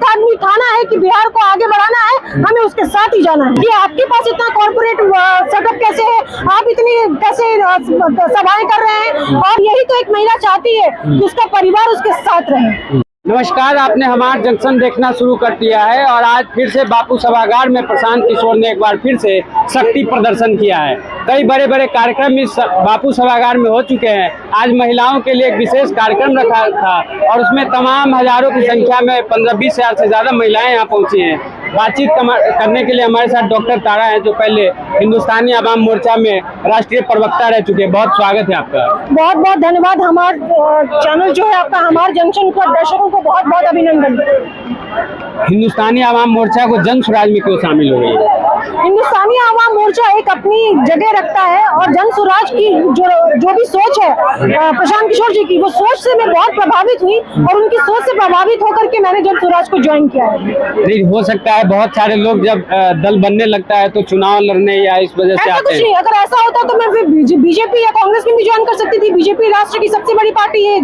एक आदमी ठाना है कि बिहार को आगे बढ़ाना है, हमें उसके साथ ही जाना है। कि आपके पास इतना कॉर्पोरेट सेटअप कैसे है, आप इतनी कैसे सभाएं कर रहे हैं, और यही तो एक महिला चाहती है कि उसका परिवार उसके साथ रहे। नमस्कार, आपने हमारा जंक्शन देखना शुरू कर दिया है और आज फिर से बापू सभागार में प्रशांत किशोर ने एक बार फिर से शक्ति प्रदर्शन किया है। कई बड़े बड़े कार्यक्रम इस बापू सभागार में हो चुके हैं। आज महिलाओं के लिए एक विशेष कार्यक्रम रखा था और उसमें तमाम हजारों की संख्या में 15-20 हजार से ज्यादा महिलाएं यहाँ पहुंची हैं। बातचीत करने के लिए हमारे साथ डॉक्टर तारा है, जो पहले हिंदुस्तानी आवाम मोर्चा में राष्ट्रीय प्रवक्ता रह चुके हैं। बहुत स्वागत है आपका। बहुत बहुत धन्यवाद। हमारा चैनल जो है आपका, हमारे जंक्शन को दर्शकों को बहुत बहुत अभिनंदन। हिंदुस्तानी आवाम मोर्चा को जन स्वराज में क्यों शामिल हो गई है? हिंदुस्तानी आवाम मोर्चा एक अपनी जगह रखता है और जन स्वराज की जो भी सोच है प्रशांत किशोर जी की, वो सोच से मैं बहुत प्रभावित हुई और उनकी सोच से प्रभावित होकर के मैंने जन स्वराज को ज्वाइन किया है। नहीं, हो सकता है बहुत सारे लोग जब दल बनने लगता है तो चुनाव लड़ने या इस वजह से आते हैं। नहीं, अगर ऐसा होता तो मैं फिर बीजेपी या कांग्रेस में भी ज्वाइन कर सकती थी। बीजेपी राष्ट्र की सबसे बड़ी पार्टी है,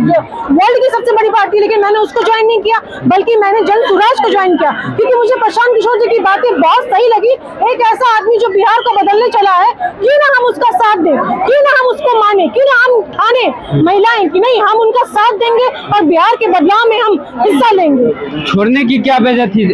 वर्ल्ड की सबसे बड़ी पार्टी, लेकिन मैंने उसको ज्वाइन नहीं किया, बल्कि मैंने जन स्वराज को ज्वाइन किया, क्योंकि मुझे प्रशांत किशोर जी की बातें बहुत सही लगी। एक ऐसा आदमी जो बिहार को बदलने चला है, क्यों ना हम उसका साथ दें, क्यों ना हम उसको माने, क्यों ना हम ठाने महिलाएं कि नहीं, हम उनका साथ देंगे और बिहार के बदलाव में हम हिस्सा लेंगे। छोड़ने की क्या वजह थी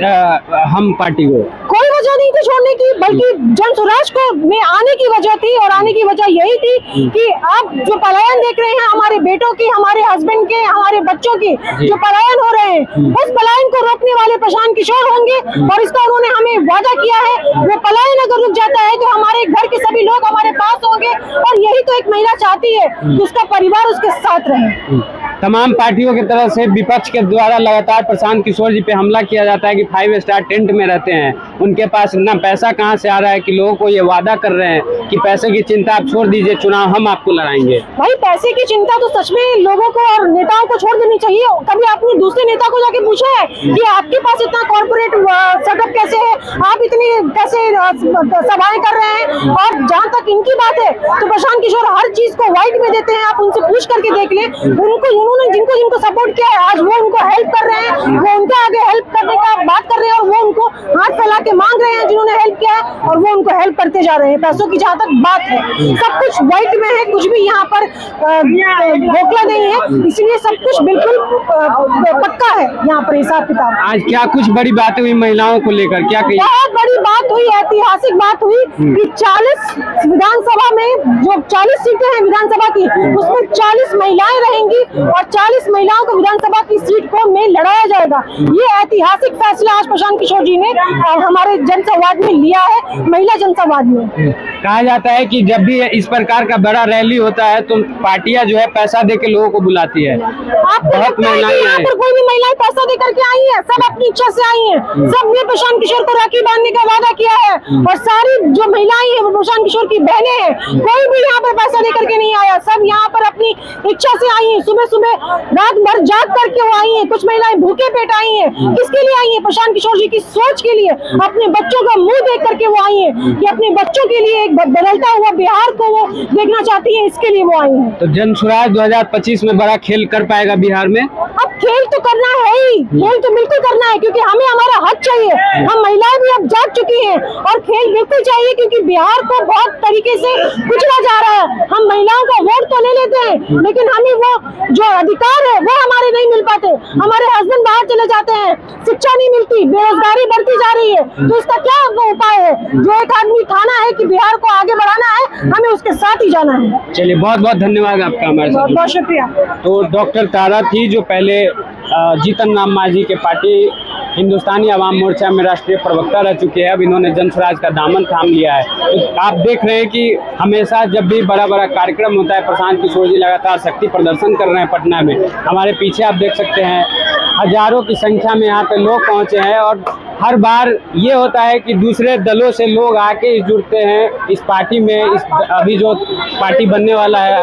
हम पार्टी को? कोई वजह नहीं थी छोड़ने की, बल्कि जन स्वराज को में आने की वजह थी, और आने की वजह यही थी कि आप जो पलायन देख रहे हैं हमारे बेटों की, हमारे हस्बैंड के, हमारे बच्चों की, जो पलायन हो रहे हैं, उस पलायन को रोकने वाले प्रशांत किशोर होंगे। और इसका उन्होंने हमें वादा किया है, वो पलायन अगर रुक जाता है तो हमारे घर के सभी लोग हमारे पास होंगे, और यही तो एक महिला चाहती है कि उसका परिवार उसके साथ रहे। तमाम पार्टियों की तरफ से विपक्ष के द्वारा लगातार प्रशांत किशोर जी पे हमला किया जाता है कि 5 स्टार टेंट में रहते हैं, उनके पास इतना पैसा कहां से आ रहा है कि लोगों को ये वादा कर रहे हैं कि पैसे की चिंता आप छोड़ दीजिए, चुनाव हम आपको लड़ाएंगे। भाई, पैसे की चिंता तो सच में लोगों को और नेताओं को छोड़ देनी चाहिए। कभी आपने दूसरे नेता को जाके पूछा है कि आपके पास इतना कॉर्पोरेट सेटअप कैसे है, आप इतनी कैसे सभाएं कर रहे हैं? और जहाँ तक इनकी बात है तो प्रशांत किशोर हर चीज को व्हाइट में देते हैं। आप उनसे पूछ करके देख लें, उन्होंने जिनको सपोर्ट किया है, आज वो उनको हेल्प कर रहे हैं, वो उनके आगे हेल्प करने का बात कर रहे हैं, और वो उनको हाथ फैला के मांग रहे हैं जिन्होंने हेल्प किया है, और वो उनको हेल्प करते जा रहे हैं। पैसों की जहाँ तक बात है, सब कुछ व्हाइट में है, कुछ भी यहाँ पर धोखा नहीं है, इसलिए सब कुछ बिल्कुल पक्का है यहाँ पर हिसाब किताब। आज क्या कुछ बड़ी बातें हुई महिलाओं को लेकर, क्या कही? बहुत बड़ी बात हुई, ऐतिहासिक बात हुई कि 40 विधानसभा में जो 40 सीटें हैं विधानसभा की, उसमें 40 महिलाएं रहेंगी और 40 महिलाओं को विधानसभा की सीट को में लड़ाया जाएगा। ये ऐतिहासिक फैसला आज प्रशांत किशोर जी ने हमारे जनसंवाद में लिया है, महिला जनसंवाद में। कहा जाता है कि जब भी इस प्रकार का बड़ा रैली होता है तो पार्टियां जो है पैसा दे के लोगों को बुलाती है। बहुत महिलाएं यहाँ पर, कोई भी महिलाएं पैसा दे करके आई है, सब अपनी इच्छा से आई है। सब ने प्रशांत किशोर को राखी बांधने का वादा किया है, और सारी जो महिलाएं हैं वो प्रशांत किशोर की बहनें हैं। कोई भी यहाँ पर पैसा दे करके नहीं आया, सब यहाँ पर अपनी इच्छा से आई है। सुबह सुबह रात भर जाग करके वो आई है, कुछ महिलाएं भूखे पेट आई है। किसके लिए आई है? प्रशांत किशोर जी की सोच के लिए, अपने बच्चों का मुंह देख करके वो आई है कि अपने बच्चों के लिए एक बदलता हुआ बिहार को वो देखना चाहती है, इसके लिए वो आई है। तो जन स्वराज 2025 में बड़ा खेल कर पाएगा बिहार में? अब खेल तो करना है ही, खेल तो बिल्कुल करना है, क्योंकि हमें हमारा हक चाहिए। हम महिलाएं भी अब जाग चुकी हैं, और खेल बिल्कुल चाहिए, क्योंकि बिहार को बहुत तरीके से कुचला जा रहा है। हम महिलाओं का वोट तो ले लेते हैं, लेकिन हमें वो जो अधिकार है वो हमारे नहीं मिल पाते। हमारे हस्बैंड बाहर चले जाते हैं, शिक्षा नहीं मिलती, बेरोजगारी बढ़ती जा रही है। तो इसका क्या उपाय है? जो एक आदमी ठाना है कि बिहार को आगे बढ़ाना है, हमें उसके साथ ही जाना है। चलिए, बहुत बहुत धन्यवाद आपका हमारे साथ। बहुत शुक्रिया। तो डॉक्टर तारा थी, जो पहले जीतन राम मांझी के पार्टी हिंदुस्तानी आवाम मोर्चा में राष्ट्रीय प्रवक्ता रह चुके हैं। अब इन्होंने जन स्वराज का दामन थाम लिया है। तो आप देख रहे हैं कि हमेशा जब भी बड़ा बड़ा कार्यक्रम होता है, प्रशांत किशोर जी लगातार शक्ति प्रदर्शन कर रहे हैं पटना में। हमारे पीछे आप देख सकते हैं हजारों की संख्या में यहाँ पे लोग पहुँचे हैं, और हर बार ये होता है कि दूसरे दलों से लोग आके जुड़ते हैं इस पार्टी में। इस अभी जो पार्टी बनने वाला है